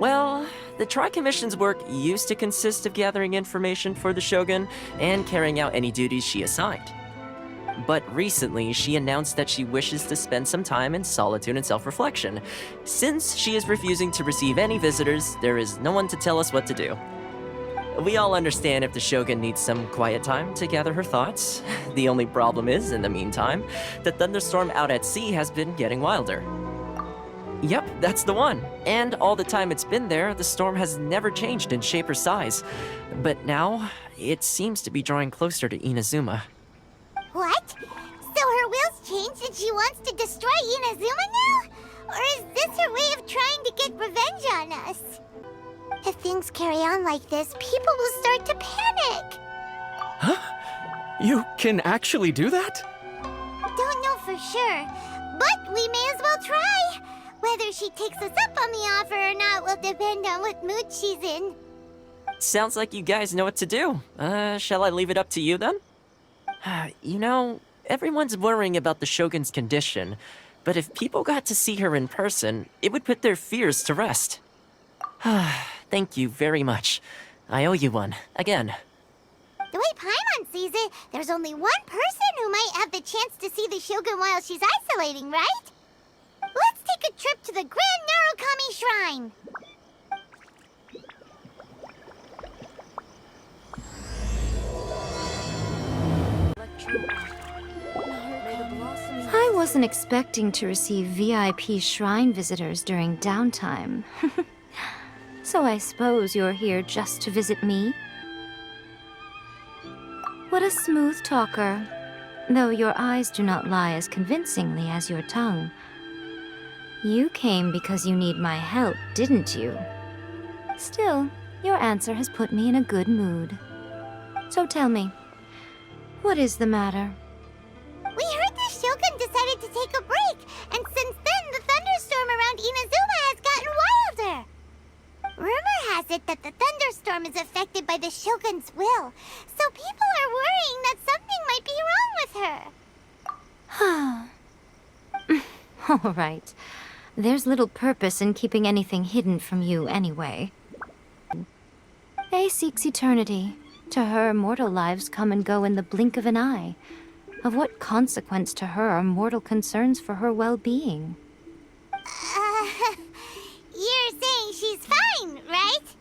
Well, the Tri-Commission's work used to consist of gathering information for the Shogun and carrying out any duties she assigned. But recently, she announced that she wishes to spend some time in solitude and self-reflection. Since she is refusing to receive any visitors, there is no one to tell us what to do. We all understand if the Shogun needs some quiet time to gather her thoughts. The only problem is, in the meantime, the thunderstorm out at sea has been getting wilder. Yep, that's the one. And all the time it's been there, the storm has never changed in shape or size. But now, it seems to be drawing closer to Inazuma. What? So her will's changed and she wants to destroy Inazuma now? Or is this her way of trying to get revenge on us? If things carry on like this, people will start to panic. Huh? You can actually do that? Don't know for sure, but we may as well try. Whether she takes us up on the offer or not will depend on what mood she's in. Sounds like you guys know what to do. Shall I leave it up to you then? You know, everyone's worrying about the Shogun's condition, but if people got to see her in person, it would put their fears to rest. Thank you very much. I owe you one, again. The way Paimon sees it, there's only one person who might have the chance to see the Shogun while she's isolating, right? Let's take a trip to the Grand Narukami Shrine! I wasn't expecting to receive VIP shrine visitors during downtime. So I suppose you're here just to visit me? What a smooth talker. Though your eyes do not lie as convincingly as your tongue. You came because you need my help, didn't you? Still, your answer has put me in a good mood. So tell me, what is the matter? We heard the Shogun decided to take a break, and since then the thunderstorm around Inazuma has gotten wilder. Rumor has it that the thunderstorm is affected by the Shogun's will, so people are worrying that something might be wrong with her. All right. There's little purpose in keeping anything hidden from you anyway. Faye seeks eternity. To her, mortal lives come and go in the blink of an eye. Of what consequence to her are mortal concerns for her well-being? You're saying she's fine, right?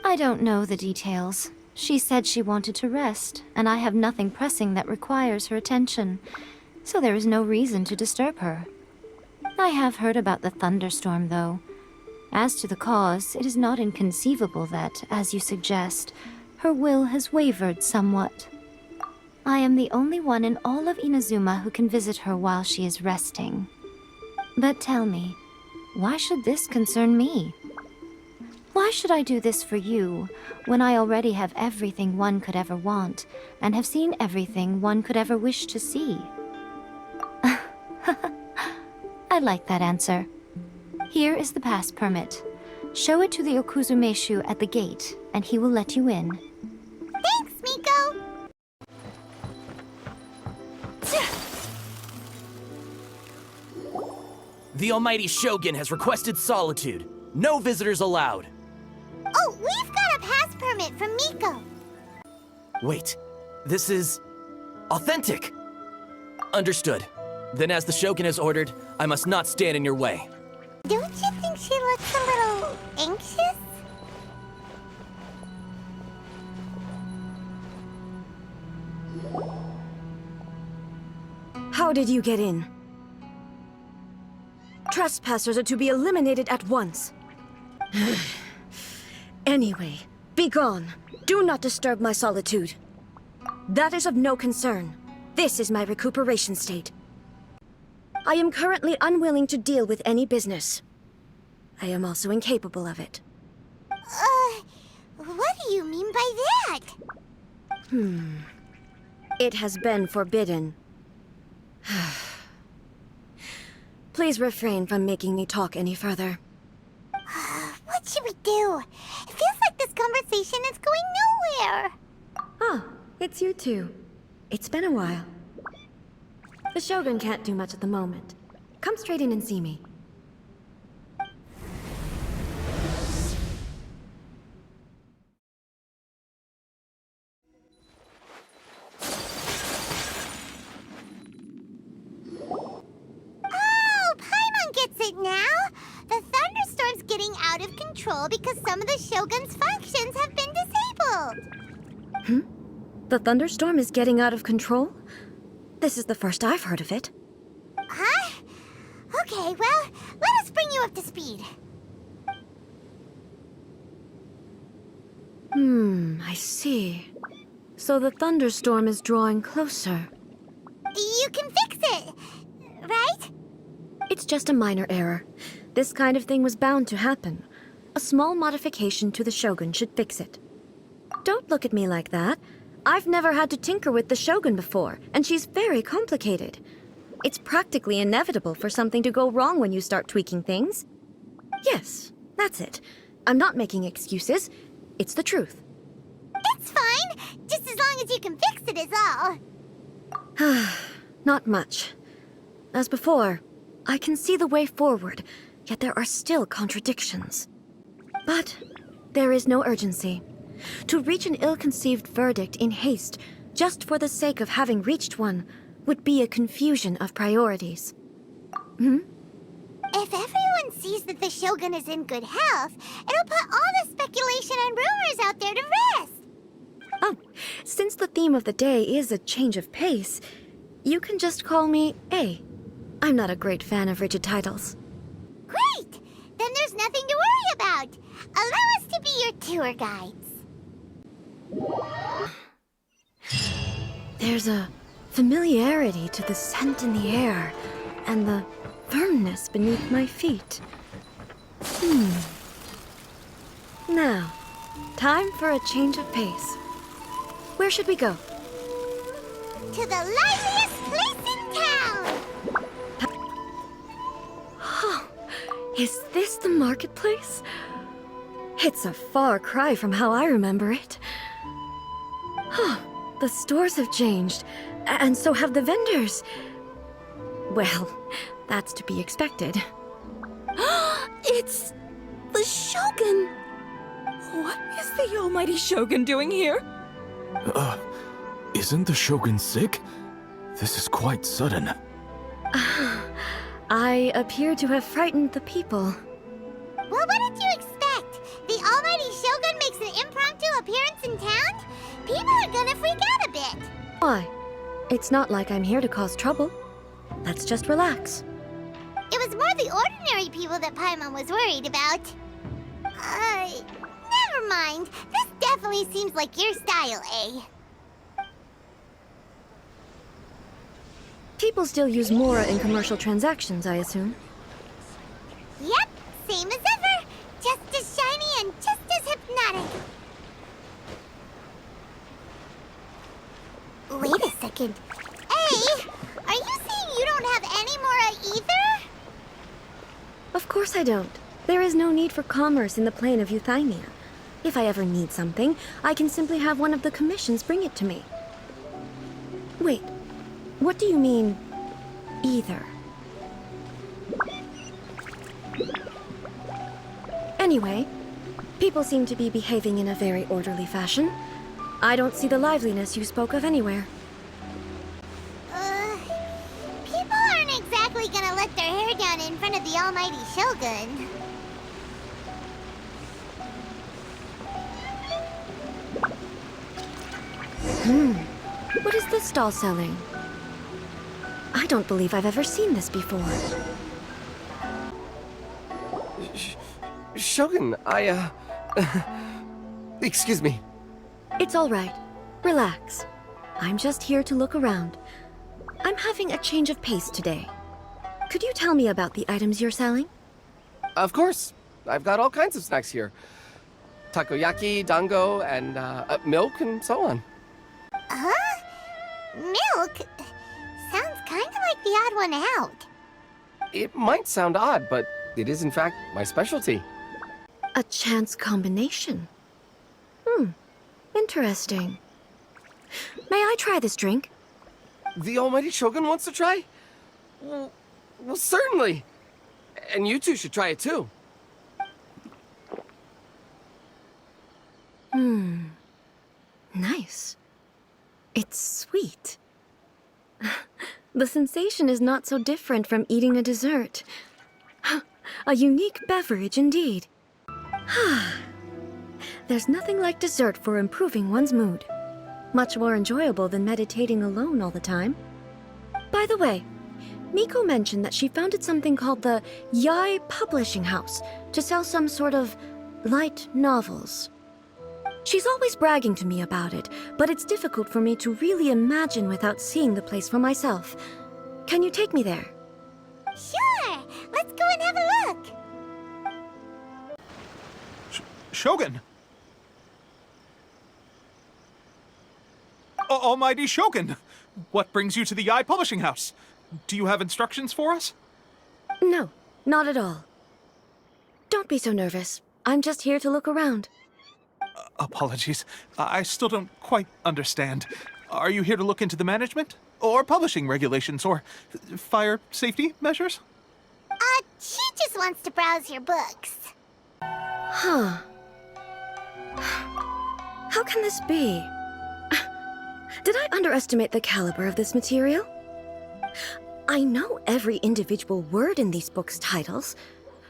I don't know the details. She said she wanted to rest, and I have nothing pressing that requires her attention, so there is no reason to disturb her. I have heard about the thunderstorm, though. As to the cause, it is not inconceivable that, as you suggest, her will has wavered somewhat. I am the only one in all of Inazuma who can visit her while she is resting. But tell me, why should this concern me? Why should I do this for you, when I already have everything one could ever want, and have seen everything one could ever wish to see? I like that answer. Here is the pass permit. Show it to the Okuzumeshu at the gate, and he will let you in. Thanks, Miko! The almighty Shogun has requested solitude. No visitors allowed. Oh, we've got a pass permit from Miko. Wait, this is authentic. Understood. Then as the Shogun has ordered, I must not stand in your way. Don't you think she looks a little anxious? How did you get in? Trespassers are to be eliminated at once. Anyway, be gone. Do not disturb my solitude. That is of no concern. This is my recuperation state. I am currently unwilling to deal with any business. I am also incapable of it. What do you mean by that? It has been forbidden. Please refrain from making me talk any further. What should we do? It feels like this conversation is going nowhere. Ah, it's you two. It's been a while. The Shogun can't do much at the moment. Come straight in and see me. control because some of the Shogun's functions have been disabled. The thunderstorm is getting out of control? This is the first I've heard of it. Huh? Okay, well, let us bring you up to speed. I see. So the thunderstorm is drawing closer. You can fix it, right? It's just a minor error. This kind of thing was bound to happen. A small modification to the Shogun should fix it. Don't look at me like that. I've never had to tinker with the Shogun before, and she's very complicated. It's practically inevitable for something to go wrong when you start tweaking things. Yes, that's it. I'm not making excuses. It's the truth. It's fine, just as long as you can fix it is all. Not much. As before, I can see the way forward, yet there are still contradictions. But there is no urgency. To reach an ill-conceived verdict in haste, just for the sake of having reached one, would be a confusion of priorities. If everyone sees that the Shogun is in good health, it'll put all the speculation and rumors out there to rest. Oh, since the theme of the day is a change of pace, you can just call me A. I'm not a great fan of rigid titles. Great! Then there's nothing to worry about. Allow us to be your tour guides. There's a familiarity to the scent in the air and the firmness beneath my feet. Now, time for a change of pace. Where should we go? To the liveliest place in town! Is this the marketplace? It's a far cry from how I remember it. The stores have changed, and so have the vendors. Well, that's to be expected. It's the Shogun! What is the almighty Shogun doing here? Isn't the Shogun sick? This is quite sudden. I appear to have frightened the people. Well, what did you expect? The almighty Shogun makes an impromptu appearance in town? People are gonna freak out a bit. Why? It's not like I'm here to cause trouble. Let's just relax. It was more the ordinary people that Paimon was worried about. Never mind. This definitely seems like your style, eh? People still use Mora in commercial transactions, I assume. Yep, same as ever. Just as shiny and just as hypnotic. Wait a second. Hey, are you saying you don't have any Mora either? Of course I don't. There is no need for commerce in the plane of Euthymia. If I ever need something, I can simply have one of the commissions bring it to me. Wait, what do you mean, either? Anyway, people seem to be behaving in a very orderly fashion. I don't see the liveliness you spoke of anywhere. People aren't exactly gonna let their hair down in front of the almighty Shogun. What is this stall selling? I don't believe I've ever seen this before. Shogun, excuse me. It's all right. Relax. I'm just here to look around. I'm having a change of pace today. Could you tell me about the items you're selling? Of course. I've got all kinds of snacks here. Takoyaki, dango, and milk, and so on. Huh? Milk? Sounds kind of like the odd one out. It might sound odd, but it is in fact my specialty. A chance combination. Interesting. May I try this drink? The almighty Shogun wants to try? Well, certainly. And you two should try it too. Nice. It's sweet. The sensation is not so different from eating a dessert. A unique beverage indeed. There's nothing like dessert for improving one's mood. Much more enjoyable than meditating alone all the time. By the way, Miko mentioned that she founded something called the Yai Publishing House to sell some sort of light novels. She's always bragging to me about it, but it's difficult for me to really imagine without seeing the place for myself. Can you take me there? Sure! Let's go and have a look! Shogun! Almighty Shogun! What brings you to the Yai Publishing House? Do you have instructions for us? No, not at all. Don't be so nervous. I'm just here to look around. Apologies. I still don't quite understand. Are you here to look into the management? Or publishing regulations? Or fire safety measures? She just wants to browse your books. Huh. How can this be? Did I underestimate the caliber of this material? I know every individual word in these books' titles,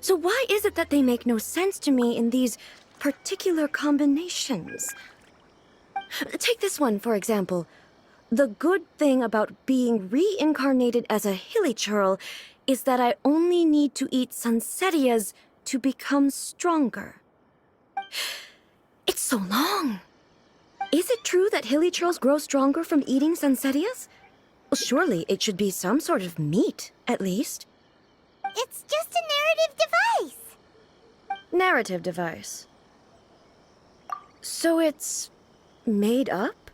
so why is it that they make no sense to me in these particular combinations? Take this one, for example. The good thing about being reincarnated as a hilly churl is that I only need to eat sunsettias to become stronger. It's so long. Is it true that hilly churls grow stronger from eating sunsettias? Well, surely it should be some sort of meat, at least. It's just a narrative device. Narrative device. So it's made up?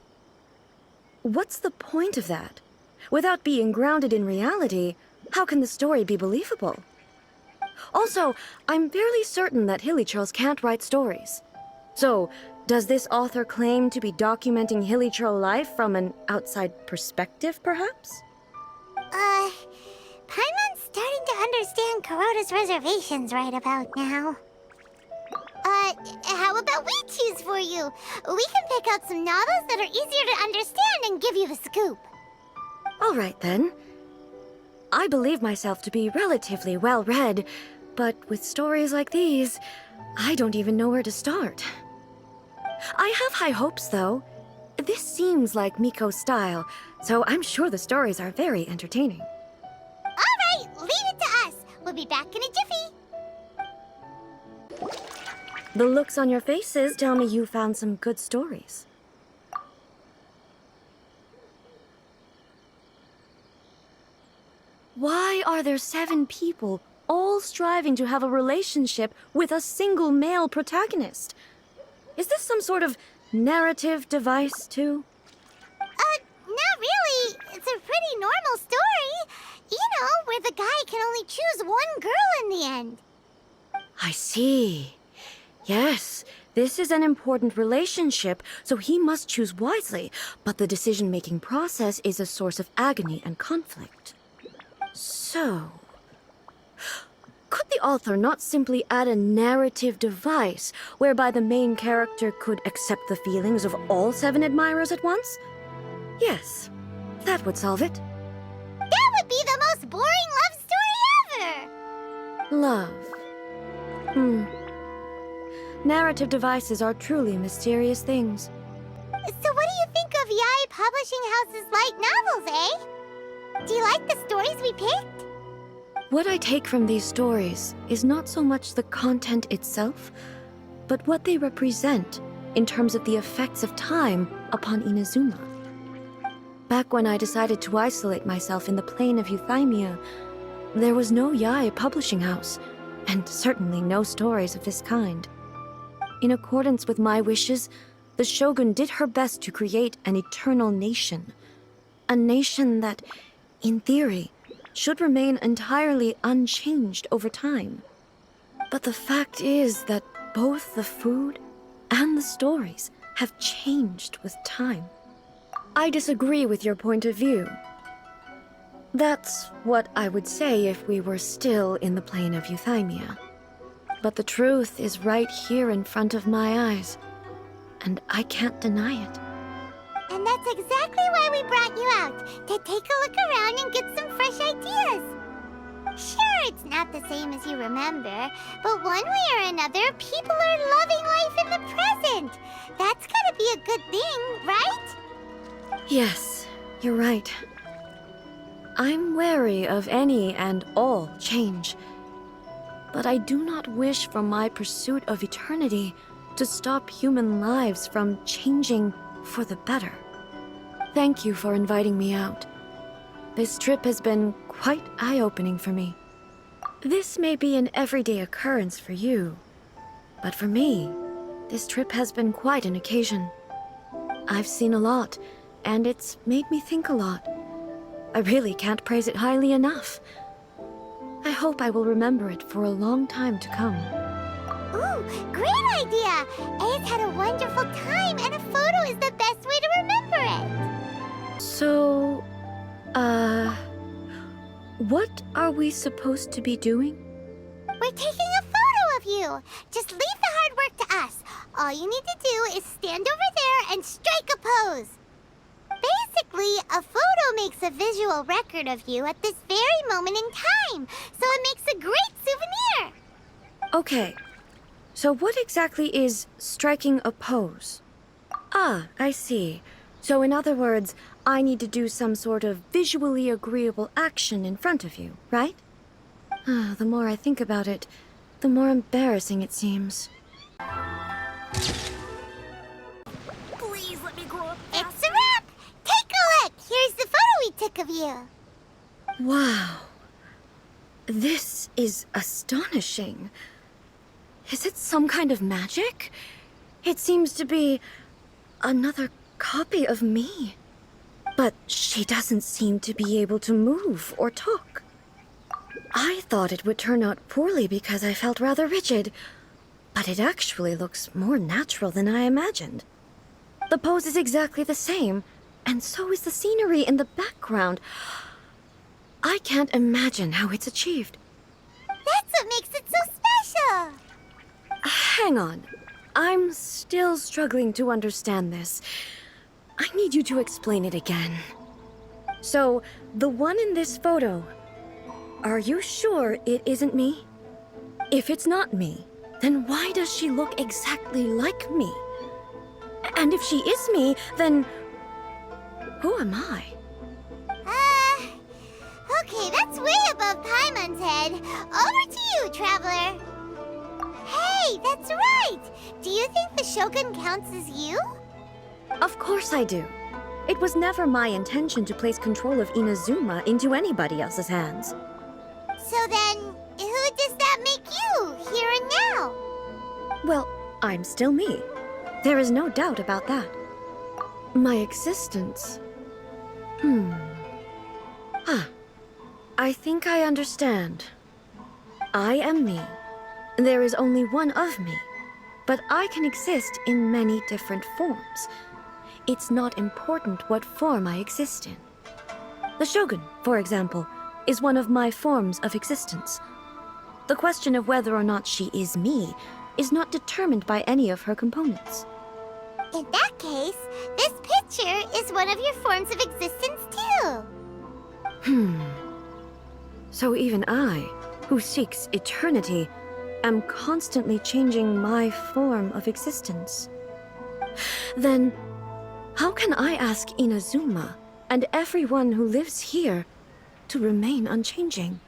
What's the point of that? Without being grounded in reality, how can the story be believable? Also, I'm fairly certain that hilly churls can't write stories. So, does this author claim to be documenting hilly churl life from an outside perspective, perhaps? Paimon's starting to understand Kuroda's reservations right about now. How about we choose for you? We can pick out some novels that are easier to understand and give you the scoop. All right, then. I believe myself to be relatively well-read, but with stories like these, I don't even know where to start. I have high hopes, though. This seems like Miko's style, so I'm sure the stories are very entertaining. All right, leave it to us. We'll be back in a jiffy. The looks on your faces tell me you found some good stories. Why are there 7 people all striving to have a relationship with a single male protagonist? Is this some sort of narrative device, too? Not really. It's a pretty normal story. You know, where the guy can only choose one girl in the end. I see. Yes, this is an important relationship, so he must choose wisely, but the decision-making process is a source of agony and conflict. So, could the author not simply add a narrative device whereby the main character could accept the feelings of all 7 admirers at once? Yes, that would solve it. That would be the most boring love story ever! Love. Narrative devices are truly mysterious things. So what do you think of Yai Publishing House's light novels, eh? Do you like the stories we picked? What I take from these stories is not so much the content itself, but what they represent in terms of the effects of time upon Inazuma. Back when I decided to isolate myself in the plane of Euthymia, there was no Yai Publishing House, and certainly no stories of this kind. In accordance with my wishes, the Shogun did her best to create an eternal nation. A nation that, in theory, should remain entirely unchanged over time. But the fact is that both the food and the stories have changed with time. I disagree with your point of view. That's what I would say if we were still in the plane of Euthymia. But the truth is right here in front of my eyes, and I can't deny it. And that's exactly why we brought you out, to take a look around and get some fresh ideas. Sure, it's not the same as you remember, but one way or another, people are loving life in the present. That's gotta be a good thing, right? Yes, you're right. I'm wary of any and all change. But I do not wish for my pursuit of eternity to stop human lives from changing for the better. Thank you for inviting me out. This trip has been quite eye-opening for me. This may be an everyday occurrence for you, but for me, this trip has been quite an occasion. I've seen a lot, and it's made me think a lot. I really can't praise it highly enough. I hope I will remember it for a long time to come. Ooh, great idea! Ace had a wonderful time, and a photo is the best way to remember it. So, what are we supposed to be doing? We're taking a photo of you. Just leave the hard work to us. All you need to do is stand over there and strike a pose. Basically, a photo makes a visual record of you at this very moment in time, so it makes a great souvenir. Okay, so what exactly is striking a pose? Ah, I see. So in other words, I need to do some sort of visually agreeable action in front of you, right? The more I think about it, the more embarrassing it seems. Please let me grow up. It's a wrap! Take a look! Here's the photo we took of you. Wow. This is astonishing. Is it some kind of magic? It seems to be another copy of me. But she doesn't seem to be able to move or talk. I thought it would turn out poorly because I felt rather rigid, but it actually looks more natural than I imagined. The pose is exactly the same, and so is the scenery in the background. I can't imagine how it's achieved. That's what makes it so special. Hang on. I'm still struggling to understand this. I need you to explain it again. So, the one in this photo, are you sure it isn't me? If it's not me, then why does she look exactly like me? And if she is me, then who am I? Okay, that's way above Paimon's head. Over to you, Traveler. Hey, that's right! Do you think the Shogun counts as you? Of course I do. It was never my intention to place control of Inazuma into anybody else's hands. So then, who does that make you, here and now? Well, I'm still me. There is no doubt about that. My existence... I think I understand. I am me. There is only one of me, but I can exist in many different forms. It's not important what form I exist in. The Shogun, for example, is one of my forms of existence. The question of whether or not she is me is not determined by any of her components. In that case, this picture is one of your forms of existence too. So even I, who seeks eternity, am constantly changing my form of existence. Then, how can I ask Inazuma and everyone who lives here to remain unchanging?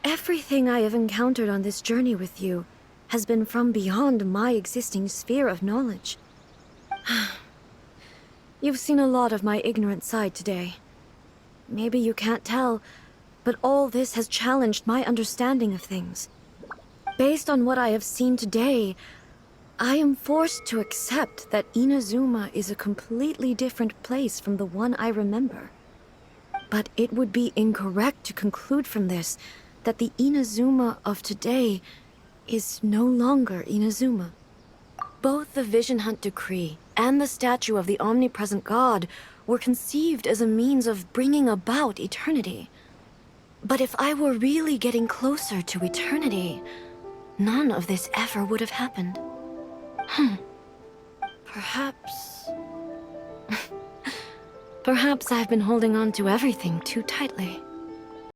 Everything I have encountered on this journey with you has been from beyond my existing sphere of knowledge. You've seen a lot of my ignorant side today. Maybe you can't tell, but all this has challenged my understanding of things. Based on what I have seen today, I am forced to accept that Inazuma is a completely different place from the one I remember. But it would be incorrect to conclude from this that the Inazuma of today is no longer Inazuma. Both the Vision Hunt Decree and the statue of the omnipresent God were conceived as a means of bringing about eternity. But if I were really getting closer to eternity, none of this ever would have happened. Perhaps... Perhaps I've been holding on to everything too tightly.